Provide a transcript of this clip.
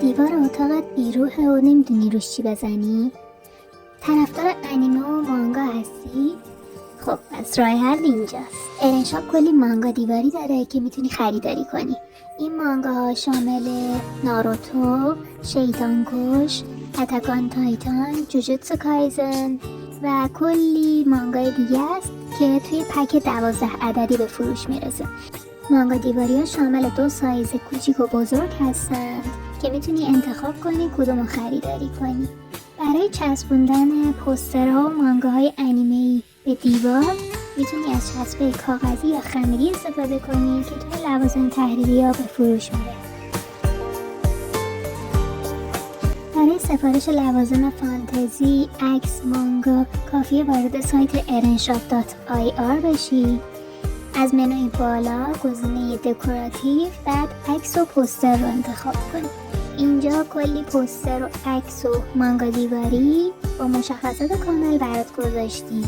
دیوار اتاقت بیروحه و نمیدونی روش چی بزنی؟ طرفدار انیمه و مانگا هستی؟ خب پس راه حل اینجاست. ارن شاپ کلی مانگا دیواری داره که میتونی خریداری کنی. این مانگاها شامل ناروتو، شیطان کش، اتک آن تایتان، جوجوتسو کایزن و کلی مانگای دیگه است که توی پک 12 عددی به فروش میرسه. مانگا دیواری ها شامل 2 سایز کوچیک و بزرگ هستند که میتونی انتخاب کنی کدومو خریداری کنی. برای چسبوندن پوسترها و مانگاهای انیمه‌ای به دیوار میتونی از چسبه کاغذی یا خمیری استفاده کنی که توی لوازم تحریری ها به فروش میره. برای سفارش لوازم فانتزی، عکس، مانگا کافیه وارد سایت erenshop.ir بشی. از منوی بالا گزینه دکوراتیو، بعد عکس و پوستر رو انتخاب کنی. اینجا کلی پوستر و عکس و مانگا دیواری با مشخصات کامل برات گذاشتیم.